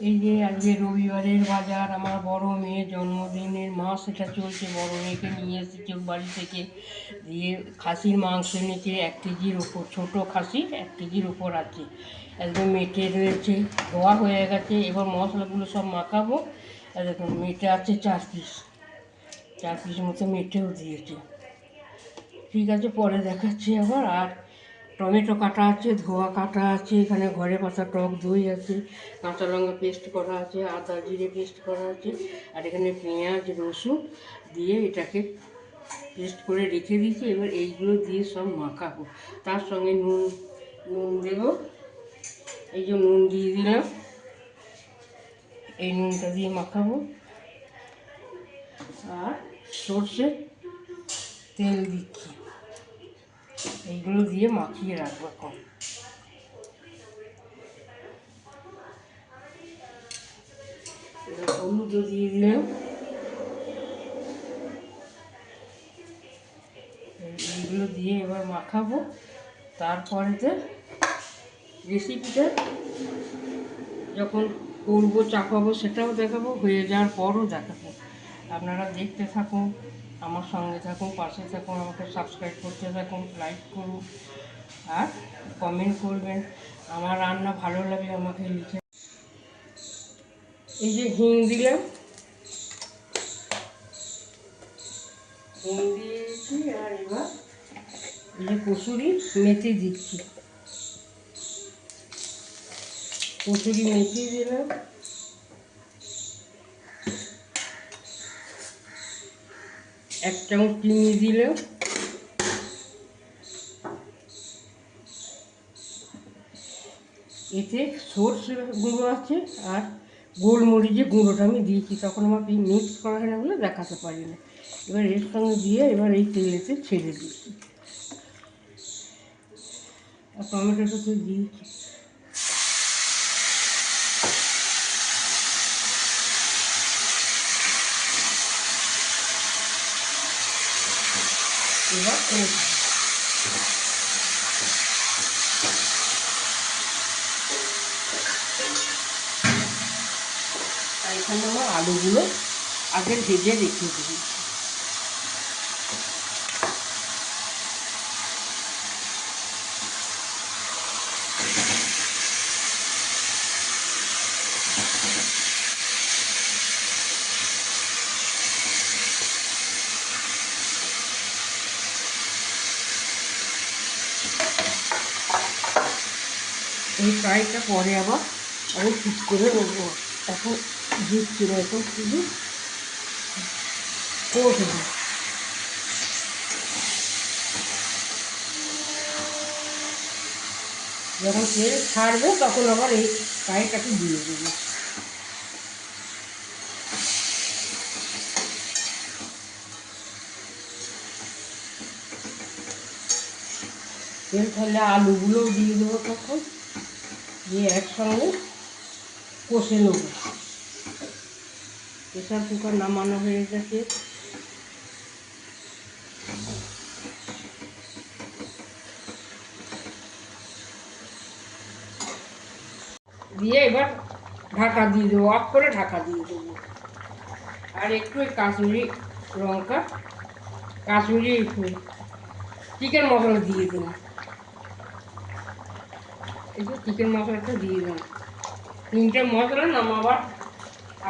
এই যে আজকে রবিবারের বাজার, আমার বড় মেয়ের জন্মদিনের মাস এটা চলছে। বড় মেয়েকে নিয়ে এসেছে বাড়ি থেকে, দিয়ে খাসির মাংস এনেছে 1 কেজির ওপর, ছোটো খাসি 1 কেজির ওপর আছে, একদম মেটে রয়েছে, ধোয়া হয়ে গেছে। এবার মশলাগুলো সব মাখাবো। আর দেখুন মেটে আছে 4 পিস মতো মেটেও দিয়েছে। ঠিক আছে, পরে দেখাচ্ছি আবার। আর টমেটো কাটা আছে, ধোয়া কাটা আছে, এখানে ঘরে পাতা টক দই আছে, কাঁচা লঙ্কা পেস্ট করা আছে, আদা জিরে পেস্ট করা আছে, আর এখানে পেঁয়াজ রসুন দিয়ে এটাকে পেস্ট করে রেখে দিয়েছি। এবার এইগুলো দিয়ে সব মাখাবো। তার সঙ্গে নুন দেবো, এই যে নুন দিয়ে দিলাম, এই নুনটা দিয়ে মাখাবো। আর সর্ষের তেল দিচ্ছি, এইগুলো দিয়ে মাখিয়ে রাখবো। এখন হলুদও দিয়ে দিলাম, এইগুলো দিয়ে এবার মাখাবো। তারপরেতে রেসিপিটা যখন করবো চাপাবো সেটাও দেখাবো, হয়ে যাওয়ার পরও দেখাবো। আপনারা দেখতে থাকুন, আমার সঙ্গে থাকুন, পাশে থাকুন, আমাকে সাবস্ক্রাইব করতে থাকুন, লাইক করুন আর কমেন্ট করবেন। আমার রান্না ভালো লাগলে আমাকে লিখে। এই যে হিং দিলাম, হিং দিয়েছি। আর এবার এই যে কসুরি মেথি দিচ্ছি, কসুরি মেথি দিলাম, 1 চামচ চিনি দিলাম, এতে সর্ষে গুঁড়ো আছে আর গোলমরিচের গুঁড়োটা আমি দিয়েছি, তখন আমার মিক্স করা হয় না বলে দেখাতে পারি না। এবার এর সঙ্গে দিয়ে এবার এই তেলেতে ছেড়ে দিচ্ছি, আর টমেটোটা তো দিয়েছি। এবার এখানে আমার আলুগুলো আগে ভেজে রেখে দিই। এই ফ্রাইটা পরে আবার আমি ঠিক করে নেবো, এখন দিচ্ছি না, এখন শুধু কষবো। যখন তেল ছাড়বে তখন আবার এই ফ্রাইটাকে দিয়ে দেবো। তেল ছাড়লে আলুগুলোও দিয়ে দেবো, তখন দিয়ে একসঙ্গে কষে নেবো। প্রেসার কুকার নামানো হয়ে গেছে, দিয়ে এবার ঢাকা দিয়ে দেবো, অফ করে ঢাকা দিয়ে দেবো। আর একটু ওই কাশ্মীরি লঙ্কা, কাশ্মীরি চিকেন মশলা দিয়ে দেবো, একটু চিকেন মশলাটা দিয়ে দেবো। 3টে মশলা নামাবার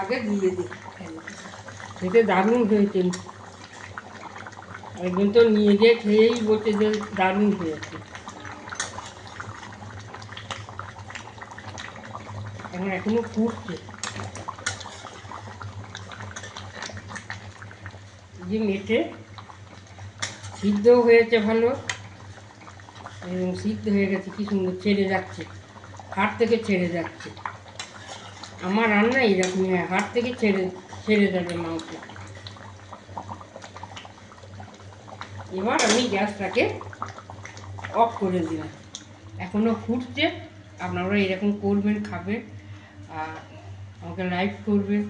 আগে দিয়ে দিই, খেতে দারুণ হয়েছে। একদিন তো নিয়ে গিয়ে খেয়েই বলছে যে দারুণ হয়েছে। এখনো ফুটছে, যে মেটে সিদ্ধ হয়েছে ভালো, এবং সিদ্ধ হয়ে গেছে, কি সুন্দর ছেড়ে যাচ্ছে, হাত থেকে ছেড়ে যাচ্ছে। আমার রান্না এরকমই হয়, হাত থেকে ছেড়ে যাবে মাংস। এবার আমি গ্যাসটাকে অফ করে দিলাম, এখনও ফুটছে। আপনারা এরকম করবেন, খাবেন, আর আমাকে লাইক করবেন।